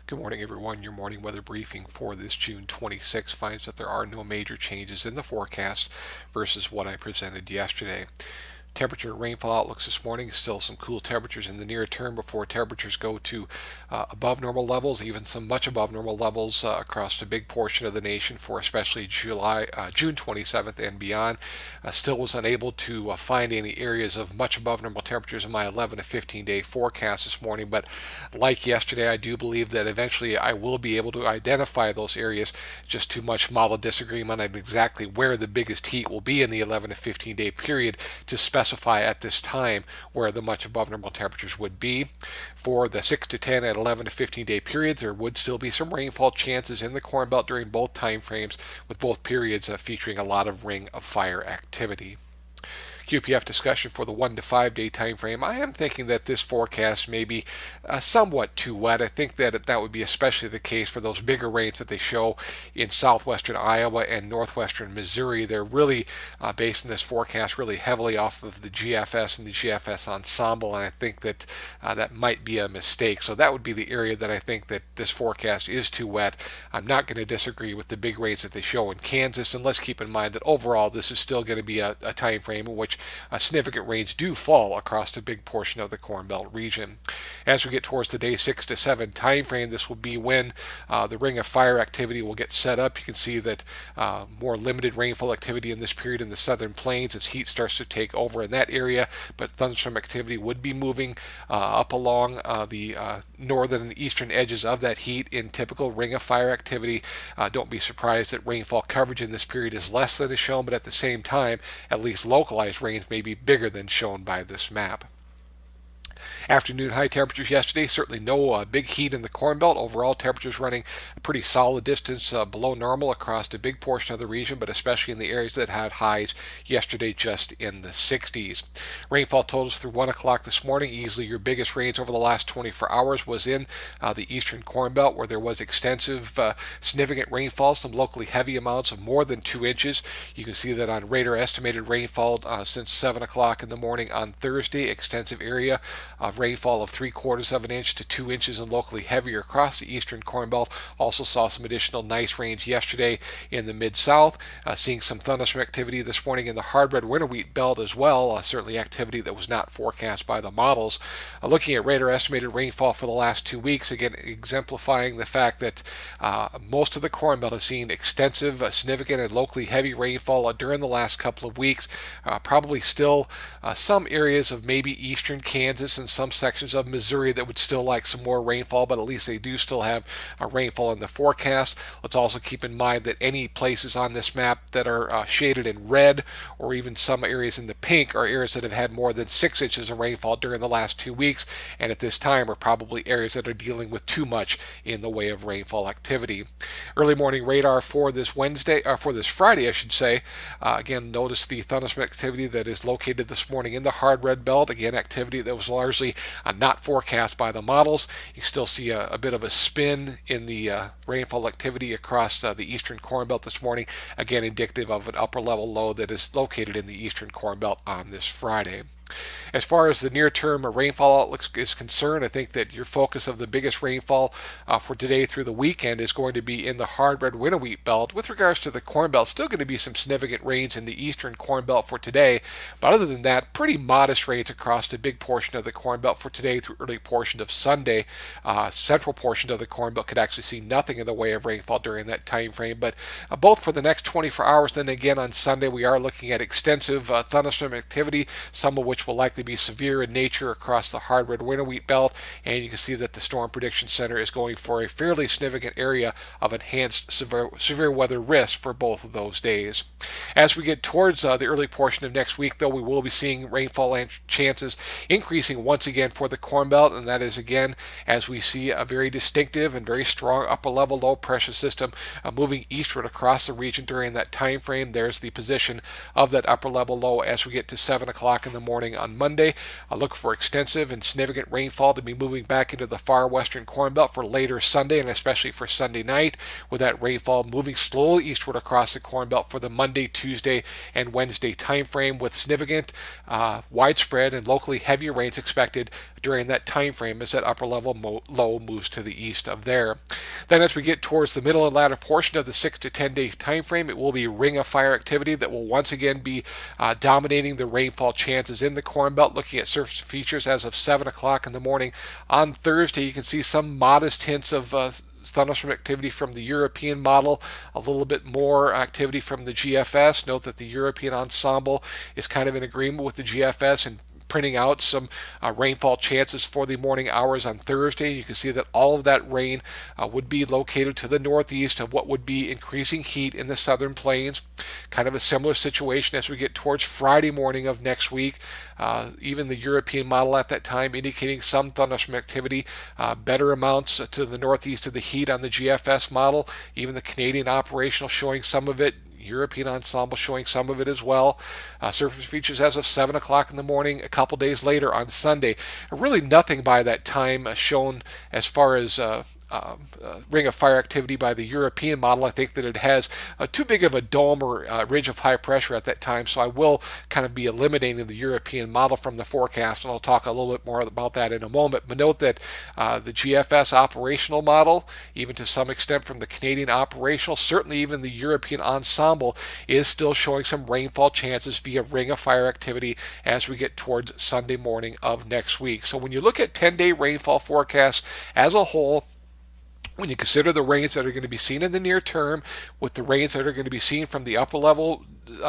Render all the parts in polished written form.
Good morning, everyone. Your morning weather briefing for this June 26 finds that there are no major changes in the forecast versus what I presented yesterday. Temperature and rainfall outlooks this morning, still some cool temperatures in the near term before temperatures go to above normal levels, even some much above normal levels across a big portion of the nation for especially June 27th and beyond. Still was unable to find any areas of much above normal temperatures in my 11 to 15 day forecast this morning, but like yesterday, I do believe that eventually I will be able to identify those areas. Just too much model disagreement on exactly where the biggest heat will be in the 11 to 15 day period to specify at this time where the much above normal temperatures would be. For the 6 to 10 and 11 to 15 day periods, there would still be some rainfall chances in the Corn Belt during both time frames, with both periods featuring a lot of ring of fire activity. QPF discussion for the 1 to 5 day time frame, I am thinking that this forecast may be somewhat too wet. I think that that would be especially the case for those bigger rains that they show in southwestern Iowa and northwestern Missouri. They're really basing this forecast really heavily off of the GFS and the GFS ensemble, and I think that that might be a mistake. So that would be the area that I think that this forecast is too wet. I'm not going to disagree with the big rains that they show in Kansas, and let's keep in mind that overall this is still going to be a time frame in which significant rains do fall across a big portion of the Corn Belt region. As we get towards the day 6 to 7 time frame, this will be when the ring of fire activity will get set up. You can see that more limited rainfall activity in this period in the southern plains as heat starts to take over in that area, but thunderstorm activity would be moving up along the northern and eastern edges of that heat in typical ring of fire activity. Don't be surprised that rainfall coverage in this period is less than is shown, but at the same time, at least localized rains may be bigger than shown by this map. Afternoon high temperatures yesterday, certainly no big heat in the Corn Belt. Overall temperatures running a pretty solid distance below normal across a big portion of the region, but especially in the areas that had highs yesterday just in the 60s. Rainfall totals through 1 o'clock this morning. Easily your biggest rains over the last 24 hours was in the eastern Corn Belt, where there was extensive significant rainfall, some locally heavy amounts of more than 2 inches. You can see that on radar estimated rainfall since 7 o'clock in the morning on Thursday. Extensive area of rainfall of 3/4 of an inch to 2 inches and locally heavier across the eastern Corn Belt. Also saw some additional nice rains yesterday in the mid-south. Seeing some thunderstorm activity this morning in the hard red winter wheat belt as well. Certainly activity that was not forecast by the models. Looking at radar estimated rainfall for the last 2 weeks, again exemplifying the fact that most of the Corn Belt has seen extensive, significant, and locally heavy rainfall during the last couple of weeks. Probably still some areas of maybe eastern Kansas and some sections of Missouri that would still like some more rainfall, but at least they do still have rainfall in the forecast. Let's also keep in mind that any places on this map that are shaded in red or even some areas in the pink are areas that have had more than 6 inches of rainfall during the last 2 weeks, and at this time are probably areas that are dealing with too much in the way of rainfall activity. Early morning radar for this Friday, I should say. Again, notice the thunderstorm activity that is located this morning in the hard red belt. Again, activity that was largely not forecast by the models. You still see a bit of a spin in the rainfall activity across the eastern Corn Belt this morning. Again, indicative of an upper level low that is located in the eastern Corn Belt on this Friday. As far as the near-term rainfall outlook is concerned, I think that your focus of the biggest rainfall for today through the weekend is going to be in the hard red winter wheat belt. With regards to the Corn Belt, still going to be some significant rains in the eastern Corn Belt for today, but other than that, pretty modest rains across a big portion of the Corn Belt for today through early portion of Sunday. Central portion of the Corn Belt could actually see nothing in the way of rainfall during that time frame, but both for the next 24 hours, then again on Sunday, we are looking at extensive thunderstorm activity, some of which will likely be severe in nature across the hard red winter wheat belt, and you can see that the Storm Prediction Center is going for a fairly significant area of enhanced severe weather risk for both of those days. As we get towards the early portion of next week, though, we will be seeing rainfall chances increasing once again for the Corn Belt, and that is again as we see a very distinctive and very strong upper level low pressure system moving eastward across the region during that time frame. There's the position of that upper level low as we get to 7 o'clock in the morning morning on Monday. I look for extensive and significant rainfall to be moving back into the far western Corn Belt for later Sunday and especially for Sunday night, with that rainfall moving slowly eastward across the Corn Belt for the Monday, Tuesday, and Wednesday time frame, with significant, widespread, and locally heavy rains expected during that time frame as that upper level low moves to the east of there. Then as we get towards the middle and latter portion of the 6 to 10 day time frame, it will be ring of fire activity that will once again be dominating the rainfall chances in the Corn Belt. Looking at surface features as of 7 o'clock in the morning on Thursday, you can see some modest hints of thunderstorm activity from the European model, a little bit more activity from the GFS. Note that the European ensemble is kind of in agreement with the GFS and printing out some rainfall chances for the morning hours on Thursday. You can see that all of that rain would be located to the northeast of what would be increasing heat in the southern plains. Kind of a similar situation as we get towards Friday morning of next week. Even the European model at that time indicating some thunderstorm activity, better amounts to the northeast of the heat on the GFS model. Even the Canadian operational showing some of it. European ensemble showing some of it as well. Surface features as of 7 o'clock in the morning a couple days later on Sunday. Really nothing by that time shown as far as ring of fire activity by the European model. I think that it has too big of a dome or ridge of high pressure at that time, so I will kind of be eliminating the European model from the forecast, and I'll talk a little bit more about that in a moment. But note that the GFS operational model, even to some extent from the Canadian operational, certainly even the European ensemble, is still showing some rainfall chances via ring of fire activity as we get towards Sunday morning of next week. So when you look at 10-day rainfall forecasts as a whole, when you consider the rains that are going to be seen in the near term with the rains that are going to be seen from the upper level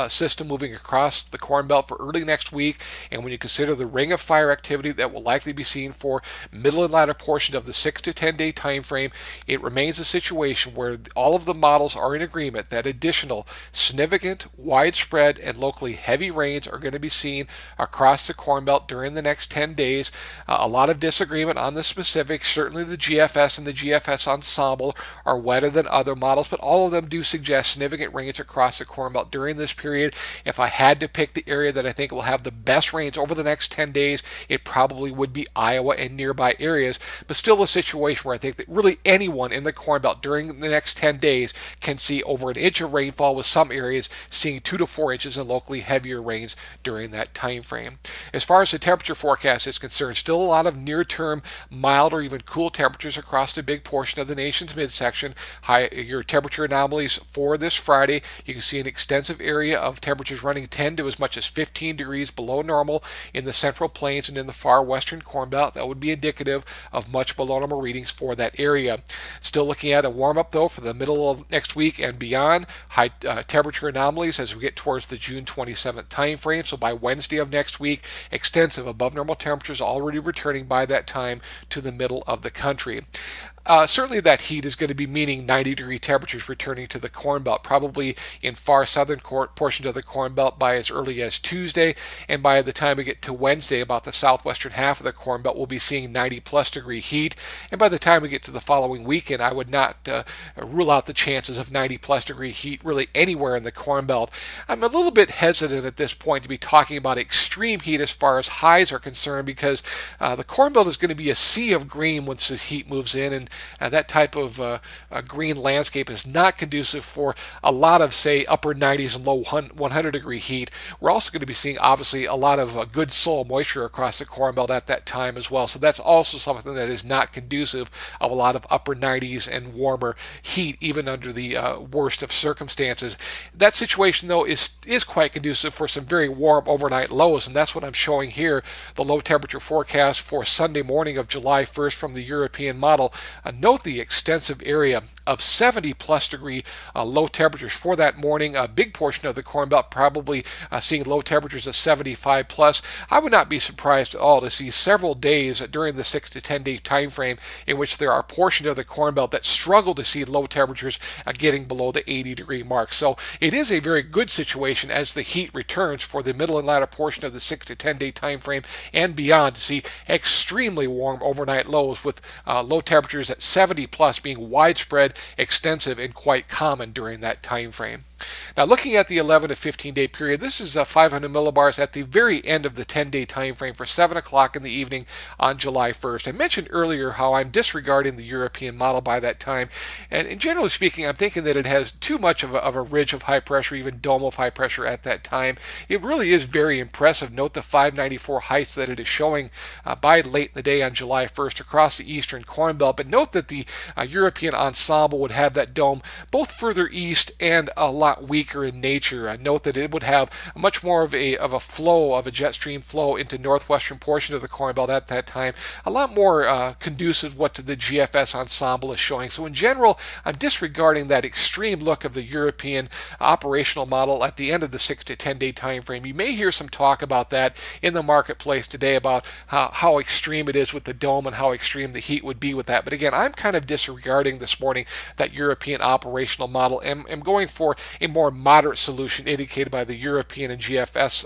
system moving across the Corn Belt for early next week, and when you consider the ring of fire activity that will likely be seen for middle and latter portion of the 6 to 10 day time frame, it remains a situation where all of the models are in agreement that additional significant, widespread, and locally heavy rains are going to be seen across the Corn Belt during the next 10 days. A lot of disagreement on the specifics. Certainly the GFS and the GFS ensemble are wetter than other models, but all of them do suggest significant rains across the Corn Belt during this period. If I had to pick the area that I think will have the best rains over the next 10 days, it probably would be Iowa and nearby areas, but still a situation where I think that really anyone in the Corn Belt during the next 10 days can see over an inch of rainfall, with some areas seeing 2 to 4 inches and locally heavier rains during that time frame. As far as the temperature forecast is concerned, still a lot of near-term mild or even cool temperatures across a big portion of the nation's midsection. Your temperature anomalies for this Friday, you can see an extensive area of temperatures running 10 to as much as 15 degrees below normal in the central plains and in the far western Corn Belt. That would be indicative of much below normal readings for that area. Still looking at a warm up though for the middle of next week and beyond. High temperature anomalies as we get towards the June 27th time frame. So by Wednesday of next week, extensive above normal temperatures already returning by that time to the middle of the country. Certainly that heat is going to be meaning 90-degree temperatures returning to the Corn Belt, probably in far southern portions of the Corn Belt by as early as Tuesday, and by the time we get to Wednesday, about the southwestern half of the Corn Belt, we'll be seeing 90-plus degree heat, and by the time we get to the following weekend, I would not rule out the chances of 90-plus degree heat really anywhere in the Corn Belt. I'm a little bit hesitant at this point to be talking about extreme heat as far as highs are concerned, because the Corn Belt is going to be a sea of green once this heat moves in, and that type of green landscape is not conducive for a lot of, say, upper 90s and low 100 degree heat. We're also going to be seeing, obviously, a lot of good soil moisture across the Corn Belt at that time as well. So that's also something that is not conducive of a lot of upper 90s and warmer heat, even under the worst of circumstances. That situation, though, is quite conducive for some very warm overnight lows, and that's what I'm showing here. The low temperature forecast for Sunday morning of July 1st from the European model. Note the extensive area of 70-plus degree low temperatures for that morning. A big portion of the Corn Belt probably seeing low temperatures of 75-plus. I would not be surprised at all to see several days during the 6 to 10 day time frame in which there are portions of the Corn Belt that struggle to see low temperatures getting below the 80-degree mark. So it is a very good situation as the heat returns for the middle and latter portion of the 6 to 10 day time frame and beyond to see extremely warm overnight lows with low temperatures at 70 plus being widespread, extensive, and quite common during that time frame. Now, looking at the 11 to 15 day period, this is 500 millibars at the very end of the 10-day time frame for 7 o'clock in the evening on July 1st. I mentioned earlier how I'm disregarding the European model by that time, and generally speaking, I'm thinking that it has too much of a ridge of high pressure, even dome of high pressure at that time. It really is very impressive. Note the 594 heights that it is showing by late in the day on July 1st across the eastern Corn Belt, but note that the European ensemble would have that dome both further east and a lot weaker in nature. Note that it would have much more of a flow, of a jet stream flow into northwestern portion of the Corn Belt at that time, a lot more conducive what the GFS ensemble is showing. So in general, I'm disregarding that extreme look of the European operational model at the end of the 6 to 10 day time frame. You may hear some talk about that in the marketplace today about how extreme it is with the dome and how extreme the heat would be with that. But again, I'm kind of disregarding this morning that European operational model and am going for a more moderate solution indicated by the European and GFS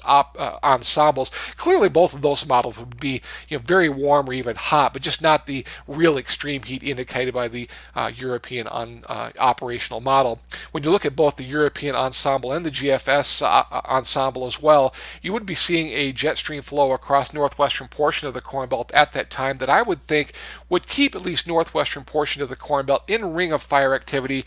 ensembles. Clearly, both of those models would be very warm or even hot, but just not the real extreme heat indicated by the European operational model. When you look at both the European ensemble and the GFS ensemble as well, you would be seeing a jet stream flow across northwestern portion of the Corn Belt at that time that I would think would keep at least northwestern portion of the Corn Belt in ring of fire activity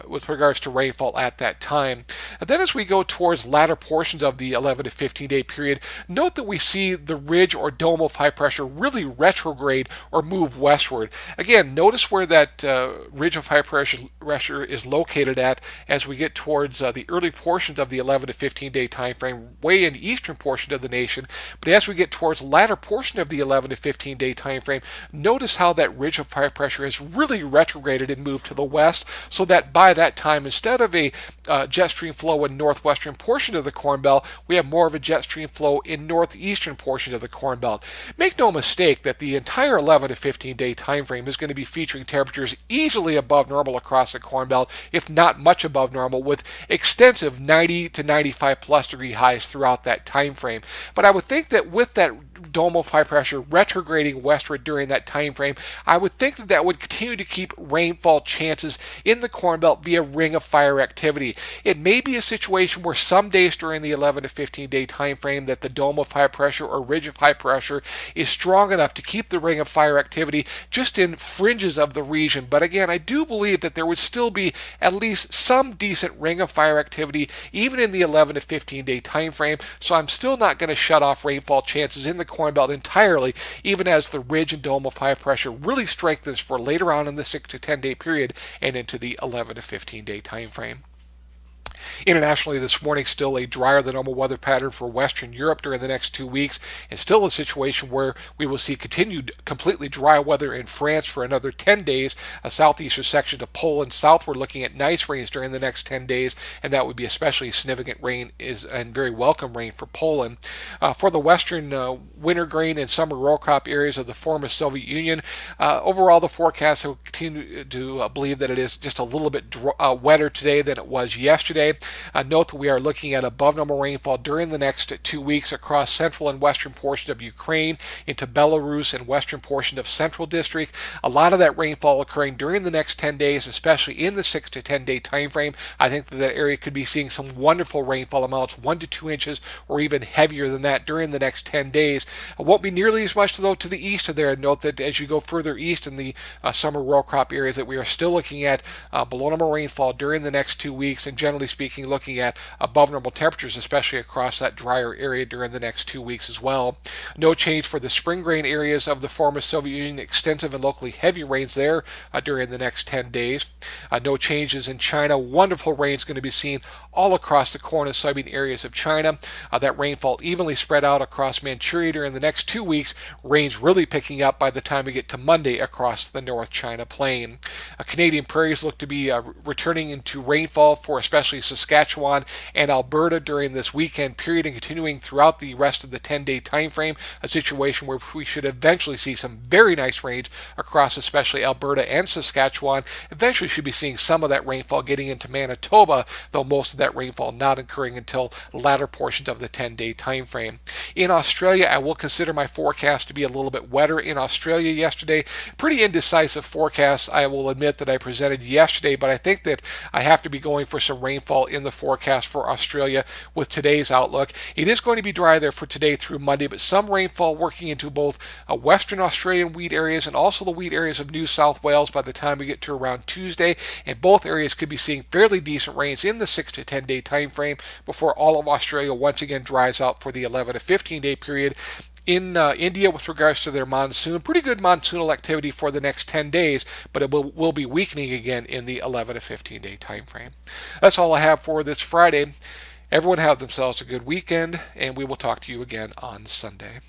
with regards to rainfall at that time. And then as we go towards latter portions of the 11 to 15 day period, note that we see the ridge or dome of high pressure really retrograde or move westward. Again, notice where that ridge of high pressure is located at as we get towards the early portions of the 11 to 15 day time frame, way in the eastern portion of the nation. But as we get towards the latter portion of the 11 to 15 day time frame, notice how that ridge of high pressure has really retrograded and moved to the west, so that by that time, instead of a jet stream flow in northwestern portion of the Corn Belt, we have more of a jet stream flow in northeastern portion of the Corn Belt. Make no mistake that the entire 11 to 15 day time frame is going to be featuring temperatures easily above normal across the Corn Belt, if not much above normal, with extensive 90 to 95 plus degree highs throughout that time frame. But I would think that with that dome of high pressure retrograding westward during that time frame, I would think that would continue to keep rainfall chances in the Corn Belt via ring of fire activity. It may be a situation where some days during the 11 to 15 day time frame that the dome of high pressure or ridge of high pressure is strong enough to keep the ring of fire activity just in fringes of the region. But again, I do believe that there would still be at least some decent ring of fire activity even in the 11 to 15 day time frame. So I'm still not going to shut off rainfall chances in the Corn Belt entirely, even as the ridge and dome of high pressure really strengthens for later on in the 6 to 10 day period and into the 11 to 15 day time frame. Internationally this morning, still a drier than normal weather pattern for Western Europe during the next 2 weeks, and still a situation where we will see continued completely dry weather in France for another 10 days. A southeastern section of Poland south, we're looking at nice rains during the next 10 days, and that would be especially significant rain and very welcome rain for Poland. For the western winter grain and summer row crop areas of the former Soviet Union, overall the forecasts will continue to believe that it is just a little bit wetter today than it was yesterday. Note that we are looking at above normal rainfall during the next 2 weeks across central and western portions of Ukraine, into Belarus and western portion of Central District. A lot of that rainfall occurring during the next 10 days, especially in the 6 to 10 day time frame. I think that area could be seeing some wonderful rainfall amounts, 1 to 2 inches or even heavier than that during the next 10 days. It won't be nearly as much though to the east of there. Note that as you go further east in the summer row crop areas, that we are still looking at below normal rainfall during the next 2 weeks, and generally speaking looking at above normal temperatures, especially across that drier area during the next 2 weeks as well. No change for the spring grain areas of the former Soviet Union, extensive and locally heavy rains there during the next 10 days. No changes in China. Wonderful rains going to be seen all across the corn and soybean areas of China. That rainfall evenly spread out across Manchuria during the next 2 weeks. Rains really picking up by the time we get to Monday across the North China Plain. Canadian prairies look to be returning into rainfall for especially Saskatchewan and Alberta during this weekend period and continuing throughout the rest of the 10-day time frame, a situation where we should eventually see some very nice rains across especially Alberta and Saskatchewan. Eventually should be seeing some of that rainfall getting into Manitoba, though most of that rainfall not occurring until latter portions of the 10-day time frame. In Australia, I will consider my forecast to be a little bit wetter in Australia yesterday. Pretty indecisive forecast, I will admit, that I presented yesterday, but I think that I have to be going for some rainfall in the forecast for Australia with today's outlook. It is going to be dry there for today through Monday, but some rainfall working into both Western Australian wheat areas and also the wheat areas of New South Wales by the time we get to around Tuesday. And both areas could be seeing fairly decent rains in the 6 to 10 day time frame before all of Australia once again dries out for the 11 to 15 day period. In India, with regards to their monsoon, pretty good monsoonal activity for the next 10 days, but it will be weakening again in the 11 to 15 day time frame. That's all I have for this Friday. Everyone have themselves a good weekend, and we will talk to you again on Sunday.